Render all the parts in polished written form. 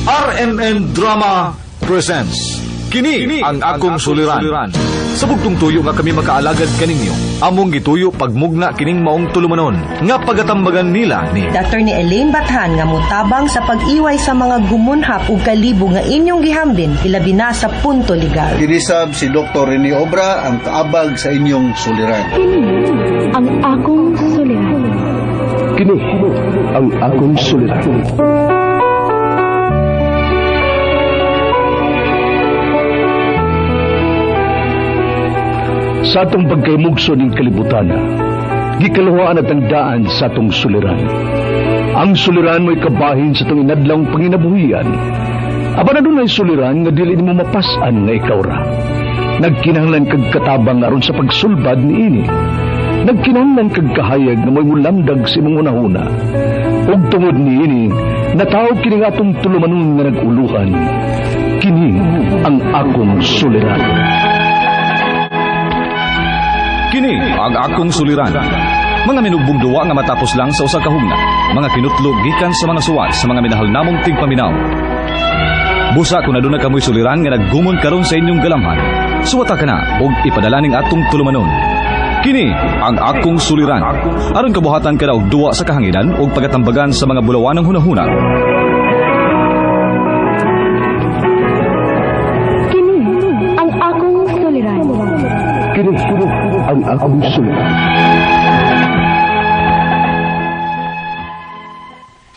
RMN Drama presents Kini ang akong suliran. Sa bugtong tuyo nga kami makaalagad kaninyo, among gituyo pagmugna kining maong tulumanon nga pagatambagan nila ni Dr. ni Elaine Bathan nga mutabang sa pag-iway sa mga gumunhap ug kalibo nga inyong gihambin ilabi na sa punto legal. Kinisab si Dr. Rene Obra ang kaabag sa inyong suliran. Kini ang akong suliran. Kini ang akong suliran. Sa atong pagkaymugso ng kalibutan, gikalawaan at ang daan sa atong suliran. Ang suliran mo'y kabahin sa itong inadlang panginabuhian. Aba na doon ay suliran nga dili mo mapasan nga ikaw ra. Nagkinahanglan kag katabang aron sa pagsulbad ni ini. Nagkinahanglan kag kahayag na may mulamdag sa imong unahuna. Ug tungod ni ini, natawag kini nga atong tulumanon nga naguluhan. Kini ang akong suliran. Kini ang akong suliran. Mga minugbong duwa nga matapos lang sa usa ka hugna. Mga kinutlog gikan sa mga suwat sa mga minahal namong tigpaminaw. Busa kung aduna kamoy suliran nga naggumon karon sa inyong galamhan, suwata ka na ug ipadala ning atong tulumanon. Kini ang akong suliran. Aron kabuhatan ka na og duwa sa kahanginan ug pagatambagan sa mga bulawanang hunahuna. Kini ang akong suliran. Kini ang akong suliran.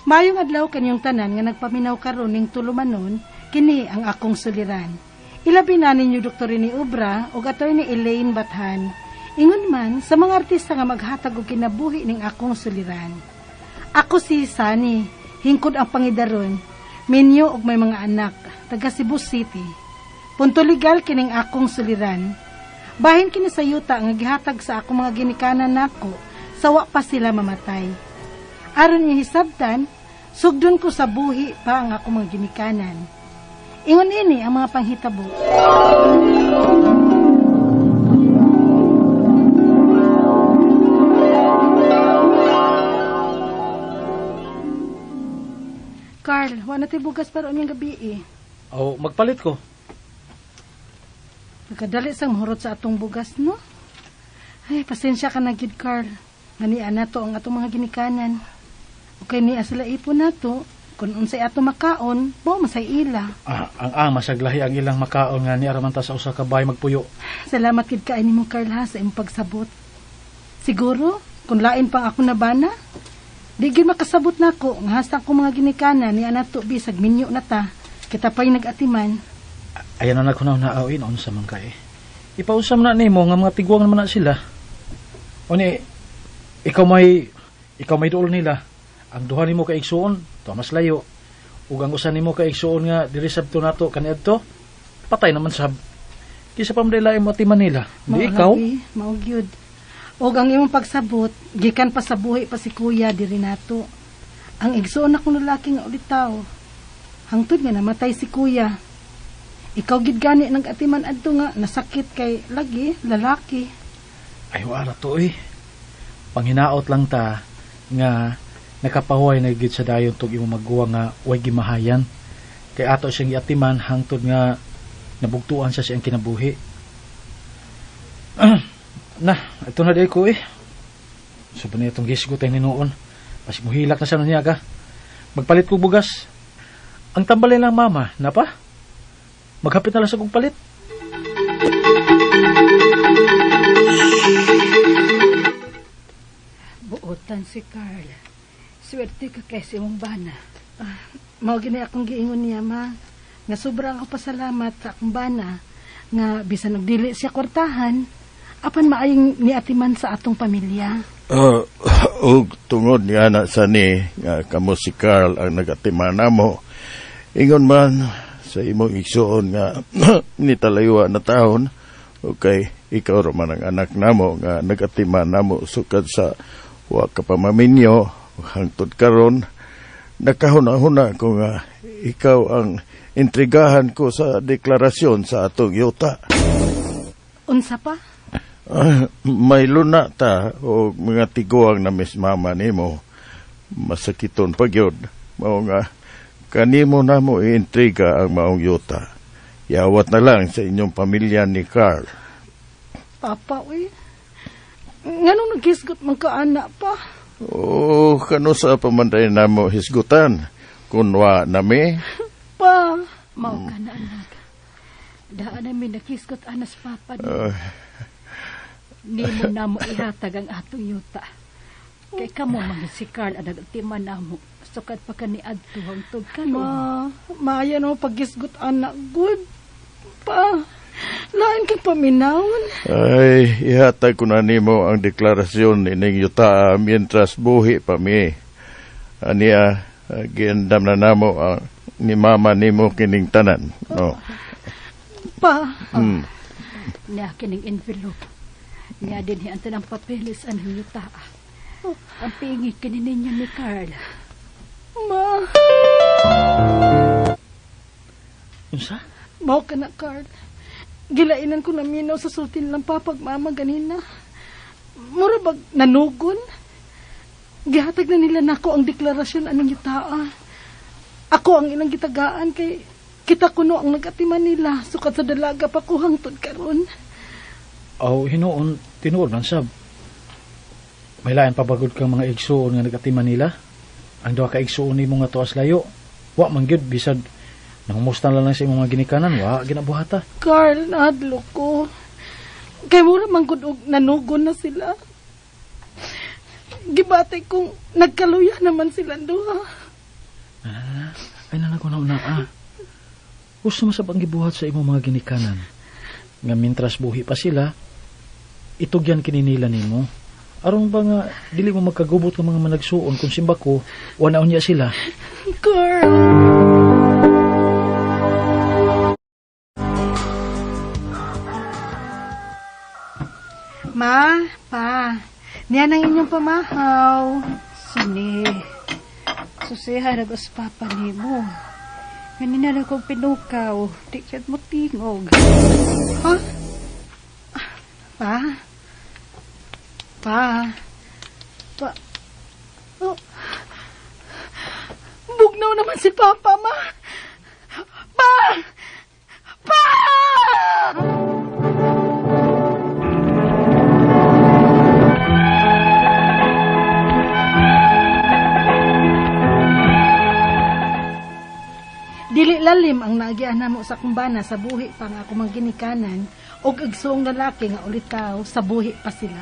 Mayong adlaw kanyang tanan nga nagpaminaw karon ning tulumanon, kini ang akong suliran. Ilabi na ninyo Dr. Rene Obra o Atty. Elaine Bathan. Ingon man sa mga artista nga maghatag og kinabuhi ning akong suliran. Ako si Sunny, hingkod ang pangidaron, minyo og may mga anak, taga Cebu City. Punto legal kining akong suliran. Bahin kini sa yuta nga gihatag sa akong mga ginikanan nako, sawa pa sila mamatay. Aron ni hisabtan, sugdon ko sa buhi pa ang akong mga ginikanan. Ingon ini ang mga panghitabo. Carl, wala tayo bugas para unyang gabi eh. Oh, magpalit ko. Nagkadali sang mahurot sa atong bugas, no? Ay, pasensya ka na, Gid Carl. Ganian na to ang atong mga ginikanan. Okay niya sila ipon na to. Kung unsay ato makaon, bo masay ila. Ang ama saglahi ang ilang makaon nga ni aramanta sa usa ka bahay magpuyo. Salamat gid kaayo nimo, Carl, ha, sa imong pagsabot. Siguro, kung lain pang ako na bana, di gyud makasabot nako nga hasta ko mga ginikanan ni anato bisag minyo na ta. Kita pa'y nag-atiman. Ayan na nagkunaw na awin unsa man kay. Ipausam na nimo nga mga tiguang naman na sila. Oni ikaw may duol nila. Ang duha nimo kay igsuon, to mas layo. Ug ang usa nimo kay igsuon nga diri sabto nato kaniadto, patay naman sab. Kisa pa man lain mo atiman nila. Di ikaw. Mao gyud. Og ang imong pagsabot, gikan pa sa buhi pa si kuya diri nato. Ang igsuon akong lalaki nga ulitaw. Hangtod nga namatay si kuya. Ikaw gid gani nag-atiman adto nga nasakit kay lagi lalaki. Ay wala to eh. Panghinaot lang ta nga nakapahuay na gid sa dayon tug imong magguwa nga way gimahayan. Kay ato siyang giatiman hangtod nga nabugtuan sa siyang kinabuhi. Ito na day ko eh. Sabi niya itong gisgot ay ninuon. Pasig mo hilak na siya niya ka. Magpalit ko bugas. Ang tambalay lang mama, na pa? Maghapit na lang sa kong palit. Buotan si Carl. Swerte ka kay si mong bana. Mao gini akong giingon niya, ma. Nga sobrang ako pasalamat sa akong bana. Nga bisan nagdili siya kwartahan, apan maayong niatiman sa atong pamilya. Og tungod ni anak sa ni nga kamo si Carl ang nagatiman namo. Ingon man sa imong igsuon nga nitalaywa na taon, okay, ikaw raman ang anak namo nga nagatiman namo sukad sa wa ka pamaminyo hangtod karon nakahuna-huna ko nga ikaw ang intrigahan ko sa deklarasyon sa atong yuta. Unsa pa? May luna ta o mga tiguang na miss mama nimo masakiton pagyod mao nga kanimo na mo iintriga ang maong yuta. Yawat na lang sa inyong pamilya ni Carl. Papa, uy. Nganong naghisgot man ka, anak pa? O, kano sa pamanday na mo hisgutan? Kunwa nami? Pa. Mao ka na, anak. Daan namin naghisgot anas papa ni. Ni mo na mo ihatag ang atong yuta. Kay kamo mga si Carl ang nagtiman na mo. Sukad pa ka ni Adto hangtod ka no. Maya no paghisgot, anak. Good. Pa. Lain kang paminawon. Ay, ihatag ko na nimo ang deklarasyon ining yuta mientras buhi pa mi. Aniya, giandam na namo ni mama nimo kining tanan. No. Pa. Niya kining envelope. Niya din hianta ng papeles ang yuta. Ang pingi kini ninyo ni Carl. Ma. Unsa? Mao ka na, Carl. Gilainan ko na minaw sa sultin lang papag mama ganina. Mura bag nanugon? Gihatag na nila nako ang deklarasyon aning yutaa. Ako ang ilang gitagaan kay kita kuno ang nagatiman nila sukat sa dalaga pa ko hangtod karon. Aw, hinuon, tinuod man sab. May lain pabagod kang mga igsuon nga nagatiman nila. Ang duha ka igsuon nimo nga tuas layo. Wa man gyud bisad nangmustan lang sa imong mga ginikanan, wa ginabuhata. Carl, nadlo ko. Kay mura man gud og nanugon na sila. Gibatay kong nagkaluya naman sila duha. Ay nanago na Gusto masab ang gibuhat sa imong mga ginikanan. Nga mintras buhi pa sila, itugyan kininila nimo. Aron ba nga dili mo magkagubot ng mga managsuon kung simbako, wanaon niya sila. Carl. Ma, pa, niyan ang inyong pamahaw. Sini. Susiha nagos papa ni mo. Ganina na kong pinukaw. Di siya mo tingog. Ha? Pa? Pa? Pa? Oh. Bugnaw naman si Papa, ma. Pa! Pa! Dili lalim ang naagian mo sa kumbana sa buhi pa nga ako ginikanan o igsuong lalaki nga ulitaw sa buhi pa sila.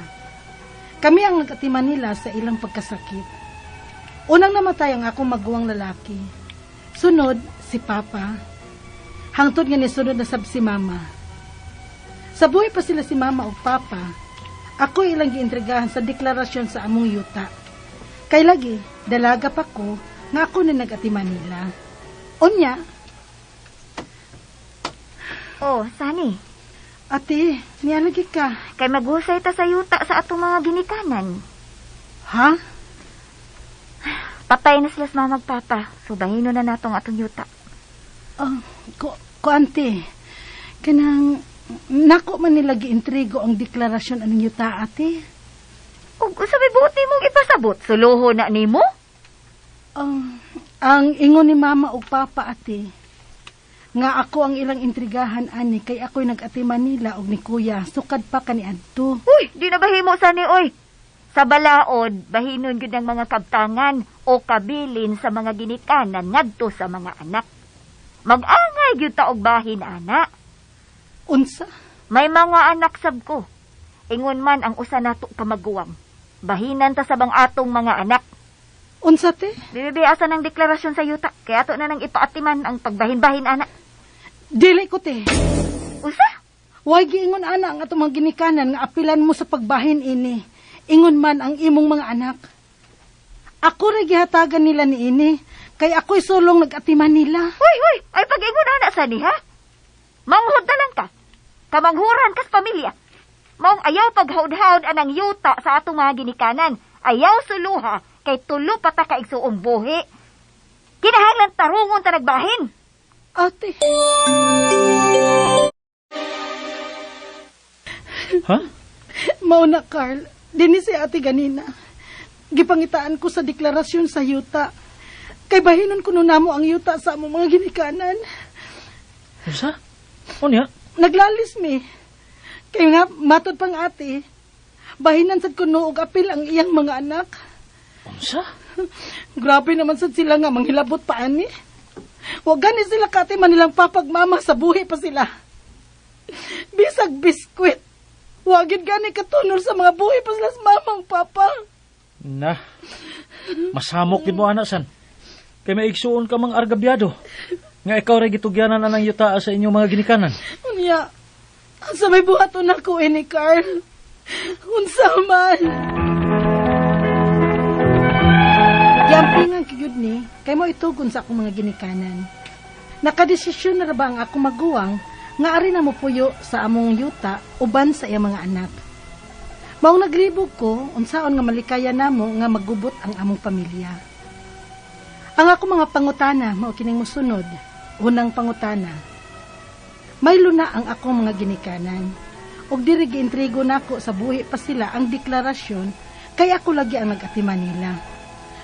Kami ang nagatiman nila sa ilang pagkasakit. Unang namatay ang akong maguwang lalaki. Sunod, si Papa. Hangtod nga ni sunod na sab si Mama. Sa buhi pa sila si Mama o Papa, ako ilang giintrigahan sa deklarasyon sa among yuta. Kay lagi, dalaga pa ko nga ako na nagatiman nila. Unya. Oh, Sani. Ate, niyalagi ka. Kay maghusay ta sa yuta sa atong mga ginikanan. Ha? Patay na sila sa mga magpapa. So, bahino na natong atong yuta. Ko ante. Kanang, nako man nila giintrigo ang deklarasyon aning yuta, ate. Ug sabi buti mong ipasabot. Suluho na nimo? Ang ingon ni Mama o Papa, ate, nga ako ang ilang intrigahan ani kay ako'y nag-atiman nila og ni Kuya sukad pa kani adto. Uy, di na bahimo Sani oy. Sa balaod, bahinon gyud ang mga kabtangan o kabilin sa mga ginikanan ngadto sa mga anak. Mag-angay gyud ta og bahin ana. Unsa? May mga anak sab ko. Ingon man ang usa nato ka maguwang. Bahinan ta sa bang atong mga anak. Unsa te? Bibiasa ng deklarasyon sa yuta. Kaya ato na nang ipaatiman ang pagbahin-bahin ana. Dili ko te. Usa? Way giingon ana ang atong mga ginikanan nga apilan mo sa pagbahin ini. Ingon man ang imong mga anak. Ako ra gihatagan nila ni ini kay ako'y sulong nag-atiman nila. Hoy, ay pag-ingon ana Sani ha? Manghud na lang ka. Kamanghuran kas pamilya. Maong ayaw paghaud-haud anang yuta sa atong mga ginikanan. Ayaw suluha kay tulo pa ta kaigsuong buhi. Kinahanglan tarungon ta nagbahin. Ate. Ha? Mauna, Carl. Dini si ate ganina. Gipangitaan ko sa deklarasyon sa yuta. Kay bahinon ko nun namo ang yuta sa among mga ginikanan. Unsa? Unya? Naglalis mi. Kay nga matod pang ate, bahinan sad kuno og apil ang iyang mga anak. Unsa? Grabe naman sad sila nga manghilabot pa ani. Wa gani sila kate man nilang papagmama sa buhi pa sila. Bisag biskwit. Wa gid gani katunol sa mga buhi pa sila sa mamang papa. Na. Masamok gid mo anak san. Kay maigsuon ka mang argabyado. Nga ikaw ray gitugyanan na ng yuta sa inyong mga ginikanan. Unya, asa may buhaton ako ni Carl. Unsa man. Yampingan kiyud ni, kay mo itugon sa akong mga ginikanan. Nakadesisyon na ba ang akong maguwang nga ari na mo puyo sa among yuta uban sa iyang mga anak. Maong naglibog ko, unsaon nga malikaya namo nga magubot ang among pamilya. Ang akong mga pangutana mao kining mosunod. Unang pangutana. May luna ang akong mga ginikanan. Og diri giintrigo nako sa buhi pa sila ang deklarasyon kay ako lagi ang nag-atiman nila.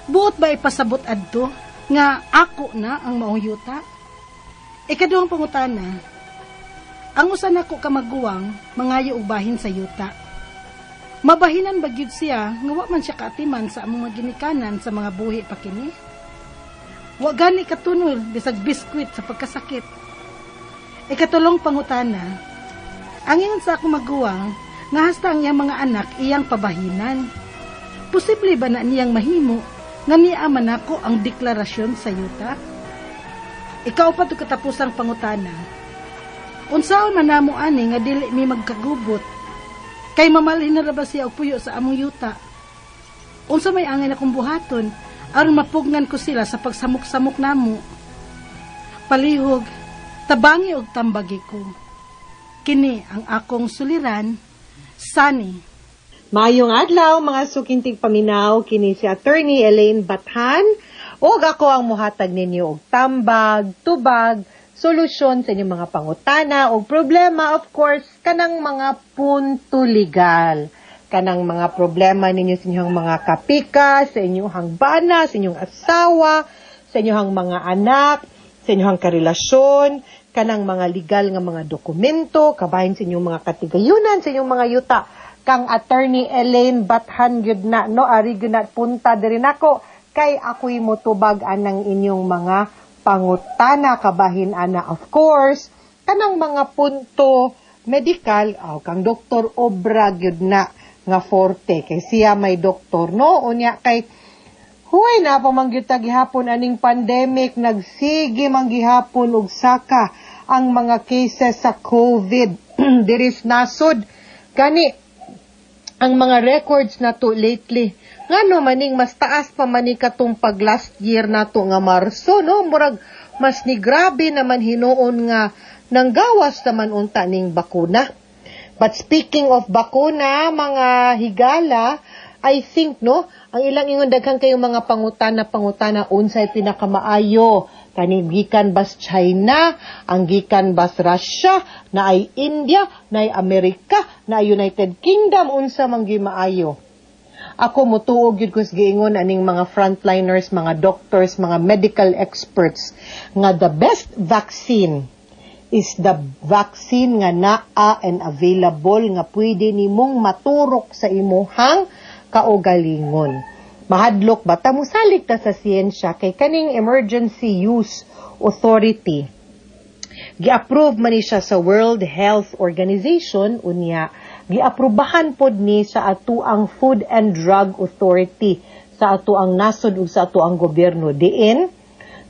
Buot ba ipasabot adto nga ako na ang maong yuta? Ikaduhang pangutana. Ang usa nako ka maguwang mangayo og bahin sa yuta. Mabahinan ba gyud siya nga wa man siya kaatiman sa among mga ginikanan sa mga buhi pa kini? Wa gani katunol bisag biskwit sa pagkasakit. Ikatulong pangutana. Ang ingon sa akong maguwang nga hasta ang iyang mga anak iyang pabahinan. Posible ba na niyang mahimo nga niaman ako ang deklarasyon sa yuta? Ikaw pa to katapusang pangutana. Unsaon man namo ani nga dili mi magkagubot? Kay mamalhin na ra ba siya og puyo sa among yuta? Unsa may angin akong buhaton aron mapugnan ko sila sa pagsamok-samok namo? Palihog, tabangi og tambagi ko. Kini ang akong suliran, Sunny. Mayong adlaw mga sukintig paminaw, kini si Attorney Elaine Bathan, ug ako ang muhatag ninyo og tambag, tubag, solusyon sa inyong mga pangutana o problema, of course, kanang mga punto legal. Kanang mga problema ninyo sa inyong mga kapika, sa inyong hangbana, sa inyong asawa, sa inyong mga anak, sa inyong karelasyon, kanang mga legal nga mga dokumento, kabahin sa inyong mga katigayunan, sa inyong mga yuta. Kang Attorney Elaine Bathan gyud na, no, ari gyud na punta diri nako kay ako'y motubag anang inyong mga pangutana, kabahin ana, of course, kanang mga punto medical, kang Dr. Obra gyud na nga forte kay siya may doktor, no, unya kay huway na pamangyuta gihapon aning pandemic, nagsige manggihapon og saka ang mga cases sa COVID diris nasod gani ang mga records na to lately. Ngano maning mas taas pa man ni katong pag last year nato nga Marso, no, murag mas ni grabe naman hinuon nga nanggawas naman unta ning bakuna. But speaking of bakuna, mga higala, I think, no, ang ilang ingon daghang kayong mga pangutana unsay pinakamaayo. Kaning gikan bas China, ang gikan bas Russia, na ay India, na ay Amerika, na ay United Kingdom, unsa man gimaayo. Ako mutuog yun kus giingon aning mga frontliners, mga doctors, mga medical experts, nga the best vaccine is the vaccine nga naa and available nga pwede nimong maturok sa imuhang kaugalingon. Mahadlok ba ta musalig ta sa siyensya kay kaning Emergency Use Authority. Gi-approve man ni siya sa World Health Organization, unya giaprubahan pod ni sa atuang Food and Drug Authority, sa atuang nasod ug sa atuang gobyerno diin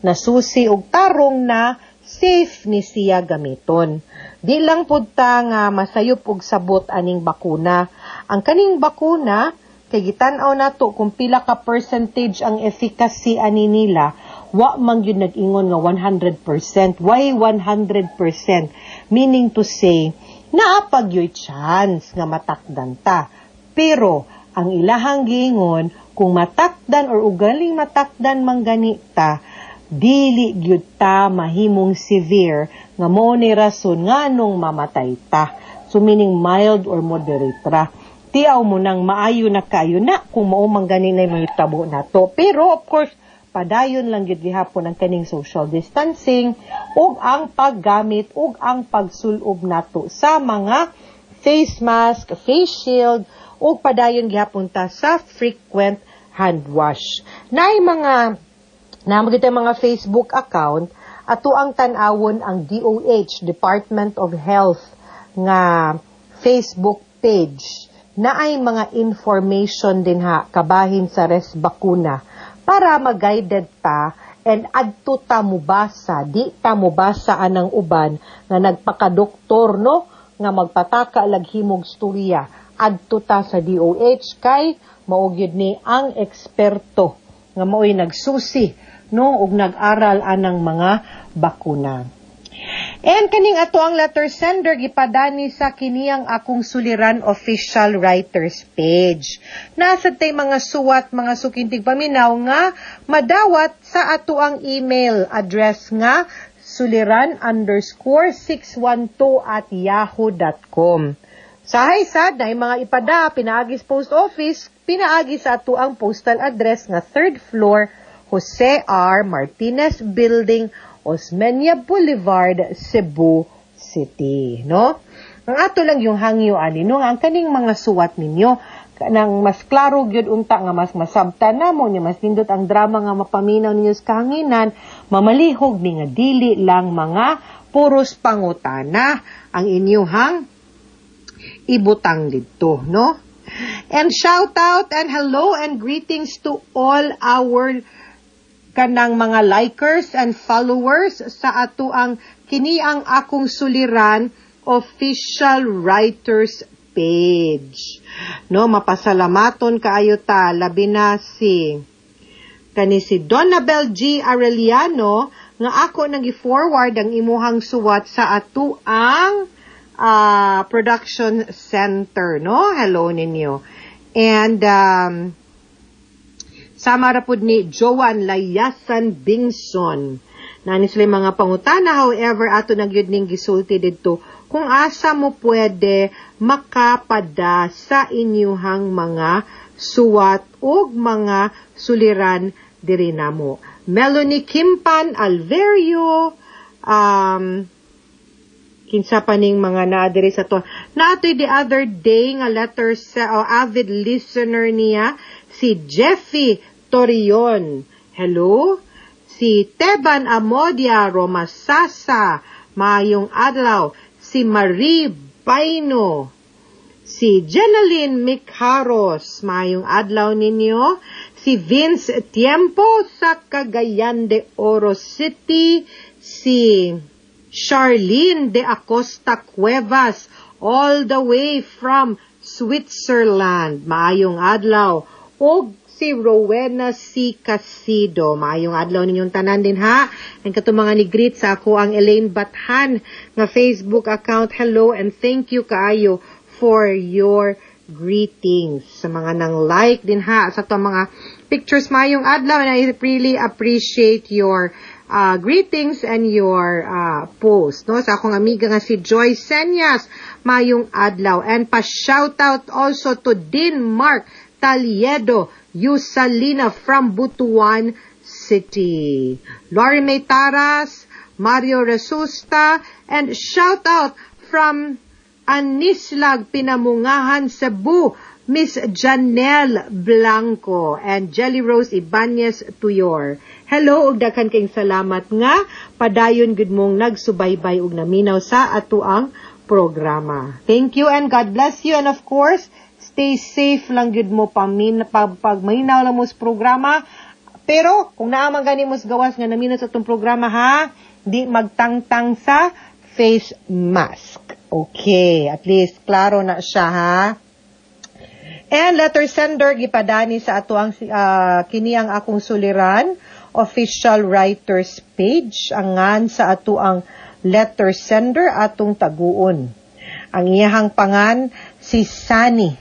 nasusi og tarong na safe ni siya gamiton. Di lang pod ta nga masayop og sabot aning bakuna. Ang kaning bakuna kay gitan-aw nato kung pila ka percentage ang efficacy ani nila, wa man gyud nag-ingon nga 100%. Why 100%? Meaning to say, naapag yo'y chance nga matakdan ta. Pero ang ilahang giingon, kung matakdan or ugaling matakdan man ganita, dili gyud ta mahimong severe nga mao ni rason nganong mamatay ta. So meaning mild or moderate ra. Tiaw mo nang maayo na kayo na kung mao man ganin na mahitabo nato. Pero of course padayon lang gyud gihapon ang kaning social distancing ug ang paggamit ug ang pagsulob nato sa mga face mask, face shield ug padayon gihapon ta sa frequent hand wash. Namagit mga Facebook account ato ang tan-awon ang DOH, Department of Health nga Facebook page na ay mga information din kabahin sa res bakuna para mag-guided ta and adto ta mubasa, di ta mubasa anang uban nga nagpakadoktor no nga magpataka laghimog storya adto ta sa DOH kay maugyod ni ang eksperto nga mao'y nagsusi no ug nag-aral anang mga bakuna. And kaning ato ang letter sender gipadani sa kiniyang akong suliran official writers page. Nasa tay mga suwat mga sukintig paminaw nga madawat sa ato ang email address nga suliran_612@yahoo.com. Sahay sad na mga ipada pinaagis post office, pinaagi sa ato ang postal address nga 3rd floor Jose R. Martinez Building, Osmeña Boulevard, Cebu City, no? Ang ato lang yung hangyo ani no, ang kaning mga suwat ninyo nang mas klaro gyud unta nga mas masabtan namo nya mas nindot ang drama nga mapaminaw ninyo sa kahanginan, mamalihog ni nga dili lang mga puros pangutana ang inyong ibutang didto, no? And shout out and hello and greetings to all our kanang mga likers and followers sa ato ang kini ang akong suliran official writers page. No, mapasalamaton kaayo ta labi na si Donabel G. Arellano nga ako nang i-forward ang imuhang suwat sa ato ang production center, no? Hello ninyo. And sama ra pud ni Joan Layasan Bingson. Nani sila mga pangutana, however, ato na gyud ning gisulti didto kung asa mo pwede makapada sa inyuhang mga suwat ug mga suliran diri namo. Melanie Kimpan Alverio, kinsa pa ning mga naadiri sa to. Naatoy the other day nga letter sa avid listener niya, si Jeffy Torion. Hello? Si Teban Amodia Romasasa. Mayong adlaw. Si Marie Baino. Si Jenaline Mikharos. Mayong adlaw ninyo. Si Vince Tiempo sa Cagayan de Oro City. Si Charlene de Acosta Cuevas. All the way from Switzerland. Mayong adlaw. O si Rowena C. Casido. Maayong adlaw ninyong tanan din ha. Ang katumanga ni greet sa ako ang Elaine Bathan nga Facebook account. Hello and thank you kaayo for your greetings. Sa mga nang like din ha sa to mga pictures maayong adlaw, and I really appreciate your greetings and your post. No? Sa akong amiga nga si Joy Senyas, maayong adlaw. And pa-shout out also to Dean Mark Taliedo Yusalina from Butuan City. Lori May Taras, Mario Resusta, and shout out from Anislag, Pinamungahan, Cebu, Miss Janelle Blanco and Jelly Rose Ibanez Tuyor. Hello, ug daghan kayong salamat nga padayon gud mong nagsubaybay ug naminaw sa ato ang programa. Thank you and God bless you, and of course, stay safe lang gud mo pag minaw lang mo sa programa. Pero kung naaman gani mo gawas nga naminaw sa atong programa ha, di magtangtang sa face mask. Okay, at least klaro na siya ha. And letter sender gipadani sa ato ang kini ang akong suliran official writers page angan sa ato ang letter sender atong taguon. Ang iyahang pangan si Sani.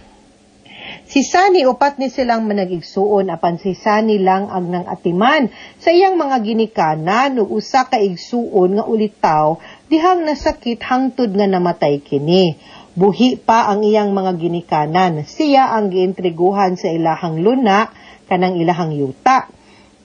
Si Sani upat ni silang managigsuon apan si Sani lang ang nang atiman sa iyang mga ginikanan ug usa ka igsuon nga ulitaw dihang nasakit hangtod nga namatay kini. Buhi pa ang iyang mga ginikanan. Siya ang giintriguhan sa ilahang luna kanang ilahang yuta.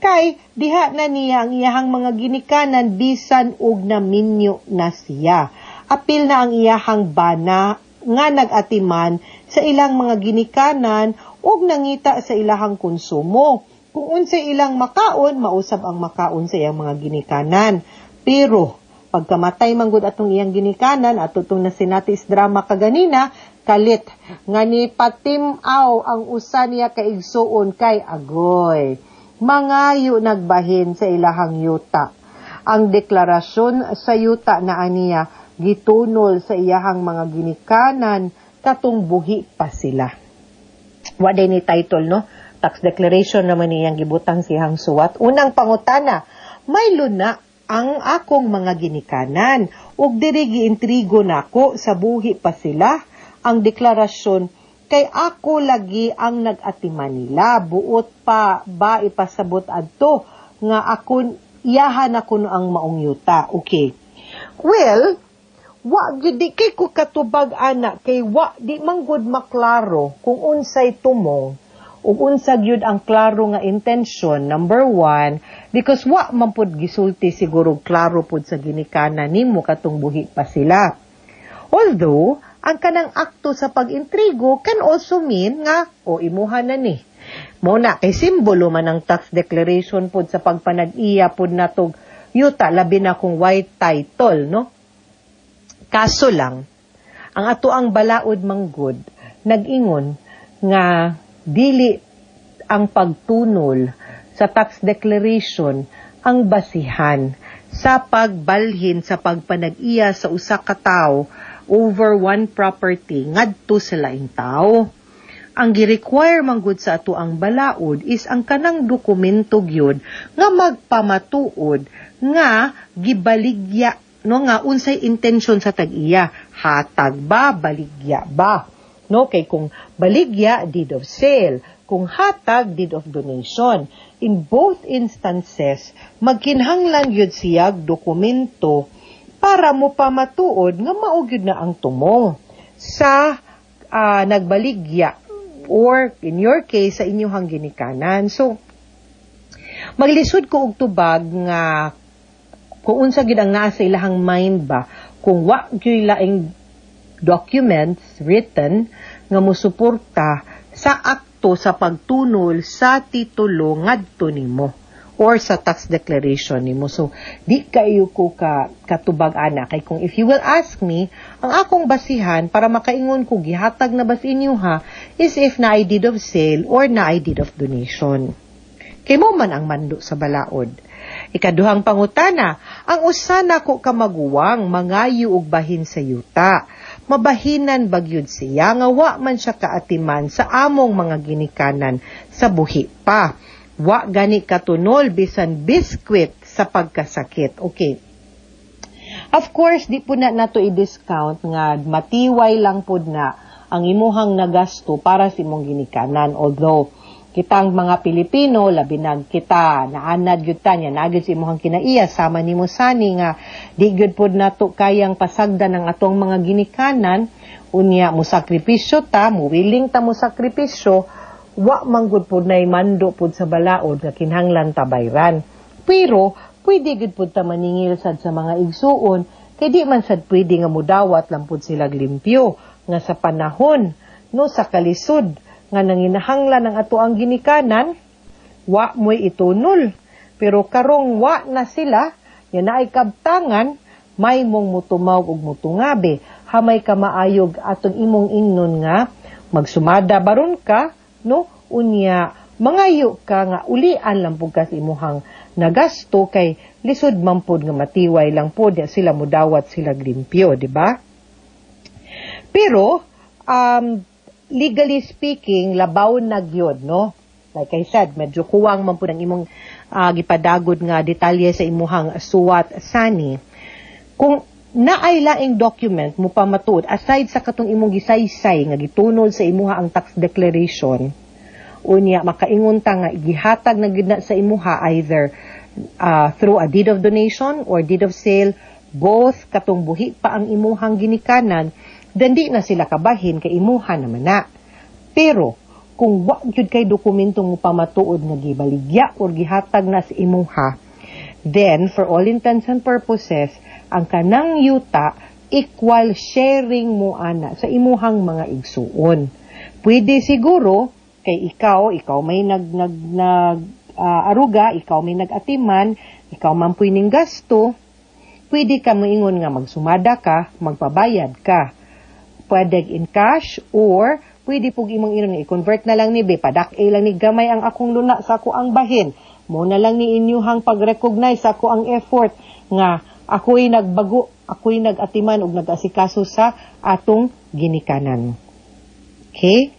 Kay diha na niya ang iyahang mga ginikanan bisan og naminyo na siya. Apil na ang iyahang bana nga nagatiman sa ilang mga ginikanan ug nangita sa ilahang konsumo. Kung unsay ilang makaon, mausab ang makaon sa iyang mga ginikanan. Pero pagkamatay manggod atong iyang ginikanan at tutong na sinatis drama kaganina, kalit nga ni patimaw ang usa niya kaigsuon kay agoy. Mangayo nagbahin sa ilahang yuta. Ang deklarasyon sa yuta na aniya gitunol sa iyahang mga ginikanan katong buhi pa sila. Waday ni title, no? Tax declaration naman niyang gibutang siyang suwat. Unang pangutana, may luna ang akong mga ginikanan ug diri giintrigo nako sa buhi pa sila. Ang deklarasyon kay ako lagi ang nag-atiman nila, buot pa ba ipasabot adto nga ako iyahan ako no ang maong yuta. Okay. Well, wa di kay ko katubag ana kay wa di manggod maklaro kung unsay tumong ug unsa gyud ang klaro nga intention. Number 1, because wa man pud gisulti siguro klaro pud sa ginikanan nimo katong buhi pa sila. Although ang kanang akto sa pag-intrigo can also mean nga, imuha na ni. Muna, kay simbolo man ang tax declaration pod sa pagpanag-iya pod natog yuta, labi na kung white title, no? Kaso lang, ang ato ang balaod manggod, nag-ingon nga dili ang pagtunol sa tax declaration ang basihan sa pagbalhin sa pagpanag-iya sa usa ka tawo over one property ngadto sa laing tao. Ang gi-require manggod sa ato ang balaod is ang kanang dokumento gyud nga magpamatuod nga gibaligya, no, nga unsay intention sa tag-iya, hatag ba, baligya ba, no? Kay kung baligya, deed of sale, kung hatag, deed of donation. In both instances, magkinahanglan gyud siyag dokumento para mo pamatuod nga maugyod na ang tumong sa nagbaligya or in your case sa inyong ginikanan. So maglisod ko og tubag nga kung unsa gyud ang naa sa ilahang mind ba, kung wa gyud laing documents written nga mosuporta sa akto sa pagtunol sa titulo ngadto nimo or sa tax declaration nimo. So, di kayo ko katubag ana. Kay kung if you will ask me, ang akong basihan para makaingon ko gihatag na bas inyo ha, is if na I deed of sale or na I deed of donation. Kay mo man ang mando sa balaod. Ikaduhang pangutana, ang usa nako kamaguwang mangayo og bahin sa yuta. Mabahinan bagyud siya nga wa man siya kaatiman sa among mga ginikanan sa buhi pa. Wa gani katunol bisan biskwit sa pagkasakit. Okay. Of course, di po na nato i-discount nga matiway lang po na ang imuhang nagasto para sa imong ginikanan. Although, kitang mga Pilipino, labi na kita, naanad yun tanya, naagad sa imuhang kinaiya, sama ni mo sani nga, di gyud po nato kayang pasagda ng atong mga ginikanan, unya mo sakripisyo ta, mo willing ta mo sakripisyo, wa manggod po na imando po sa balaod na kinhanglan tabayran. Pero, pwede gud po ta maningil sad sa mga igsuon, kay di man sad pwede nga mudawat lang po sila limpyo, nga sa panahon, no, sa kalisod, nga nanginahanglan ng ato ang ginikanan, wa mo'y itunol. Pero karong wa na sila, yan na ay kabtangan, may mong mutumaw ug mutungabe, hamay ka maayog atong imong ingnon nga, magsumada baron ka, no, unya mangayo ka nga ulian lang pud ka sa imuhang nagasto kay lisod man pud nga matiway lang pud sila mudawat sila limpyo, di ba? Pero legally speaking, labaw na gyud, no? Like I said, medyo kuwang man pud ang imong gipadagod nga detalye sa imuhang suwat sani. Kung naay laing document mo pa matuod, aside sa katong imong gisaysay nga gitunol sa imuha ang tax declaration, unya makaingon ta nga gihatag na gyud na sa imuha either through a deed of donation or deed of sale, both katong buhi pa ang imuhang ginikanan, then di na sila kabahin kay imuha naman na. Pero kung wa gyud kay dokumento mo pamatuod nga gibaligya or gihatag na sa imuha, then for all intents and purposes, ang kanang yuta equal sharing mo ana sa imuhang mga igsuon. Pwede siguro kay ikaw may aruga, ikaw may nag-atiman, ikaw man puy ning gasto, pwede ka moingon nga magsumada ka, magpabayad ka. Pwede in cash or pwede pug imong inon i-convert na lang ni padak-e lang ni gamay ang akong luna sa ako ang bahin. Mo na lang ni inyuhang pag-recognize sa ako ang effort nga ako'y nagbago, ako'y nag-atiman ug nag-asikaso sa atong ginikanan. Okay?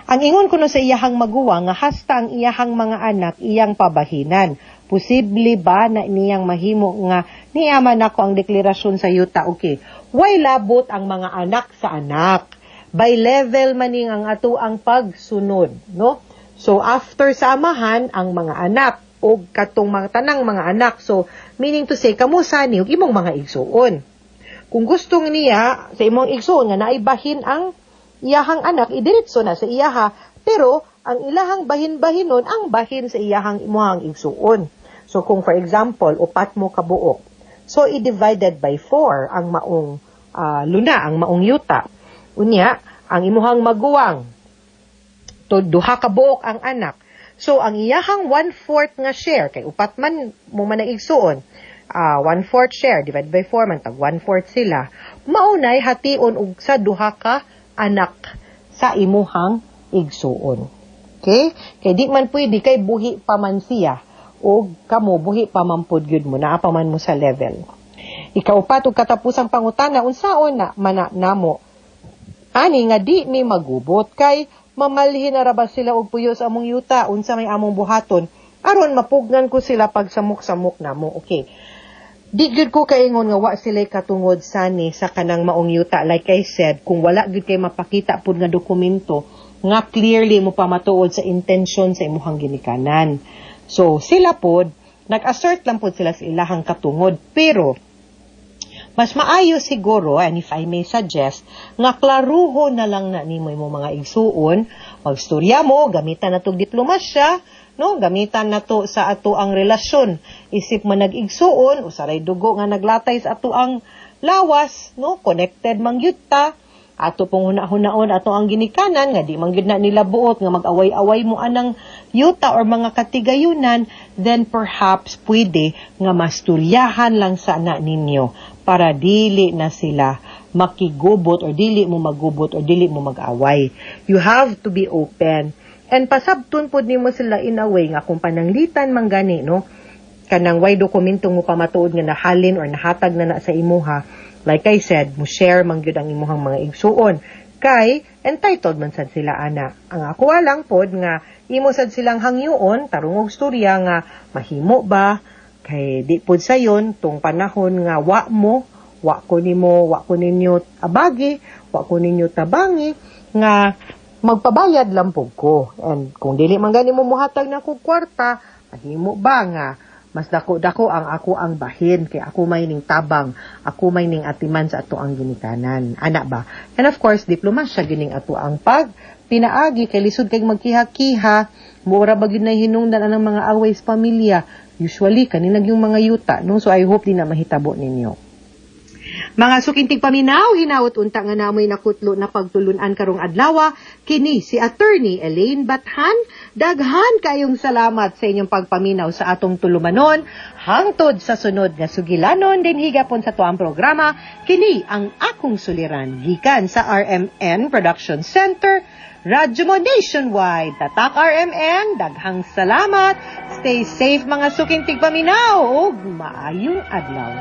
Ang ingon ko no sa iyahang maguwa nga hasta ang iyahang mga anak iyang pabahinan. Posible ba na niyang mahimo nga niyaman ako ang deklarasyon sa yuta? Okay. Way labot ang mga anak sa anak. By level maning ang ato ang pagsunod, no? So after sa amahan ang mga anak o katong mga tanang mga anak. So meaning to say kamo sani ug imong mga igsuon. Kung gusto niya sa imong igsuon nga naibahin ang iyahang anak, idiretso na sa iyaha, pero ang ilahang bahin-bahinon ang bahin sa iyahang imuhang igsuon. So kung for example, 4 mo kabuok. So i-divided by 4 ang maong luna, ang maong yuta. Unya, ang imuhang maguwang, to 2 kabuok ang anak. So ang iyahang 1/4 nga share, kay 4 man mo man igsuon, 1/4 share, divided by 4 man, tag 1/4 sila, maunay hation og sa 2 ka anak sa imuhang igsuon. Okay? Kay di man pwede kay buhi pa man siya o kamo buhi pa man pod gyud mo naa pa man mo sa level. Ikaupat og katapusang pangutana unsaon na namo ani nga di mi magubot kay mamalhin na ra ba sila og puyo sa among yuta unsa may among buhaton aron mapugnan ko sila pag samok-samok namo. Okay. Di gyud ko kaingon nga wa sila katungod sani sa kanang maong yuta. Like I said, kung wala gyud kay mapakita pud nga dokumento nga clearly mo pamatuod sa intention sa imuhang ginikanan. So sila pod nag-assert lang pod sila sa ilahang katungod, pero mas maayo siguro, and if I may suggest, nga klaruho na lang na nimo imong mga igsuon, magstorya mo, gamitan na tog diplomasya, no, gamitan na to sa ato ang relasyon. Isip man nag-igsuon, usaray dugo nga naglatay sa ato ang lawas, no, connected man gyud ta. Ato pong hunaon ato ang ginikanan nga di man gyud na nila buot nga mag-away-away mo anang yuta or mga katigayunan, then perhaps pwede nga masturyahan lang sa anak ninyo para dili na sila makigubot or dili mo magubot or dili mo mag-away. You have to be open. And pasabton pod nimo sila in a way nga kung pananglitan man gani, no, kanang way dokumento mo pamatuod nga nahalin or nahatag na sa imuha. Like I said, mo share man gyud ang imuhang mga igsuon. Kay entitled man sad sila ana. Ang ako lang pod nga imo sad silang hangyoon tarong og storya nga mahimo ba kay di pod sayon tung panahon nga wa ko ninyo abagi, wa ko ninyo tabangi nga magpabayad lang po ko. And kung dili man gani mo muhatag na ko kwarta, mahimo ba nga mas dako-dako ang ako ang bahin kay ako may ning tabang, ako may ning atiman sa ato ang ginikanan. Ana ba? And of course, diplomasya gining ato ang pag pinaagi kay lisod kay magkiha-kiha, mura ba gyud na hinungdan ang mga away sa pamilya. Usually kaninag yung mga yuta, no? So I hope di na mahitabo ninyo. Mga sukintig paminaw, hinawot unta nga namoy nakutlo na pagtulunan karong adlaw, kini si Attorney Elaine Bathan. Daghan kayong salamat sa inyong pagpaminaw sa atong tulumanon. Hangtod sa sunod nga sugilanon din higapon sa tuang programa, kini ang akong suliran gikan sa RMN Production Center, Radyo mo Nationwide. Tatak RMN, daghang salamat. Stay safe mga sukintig paminaw ug maayong adlaw.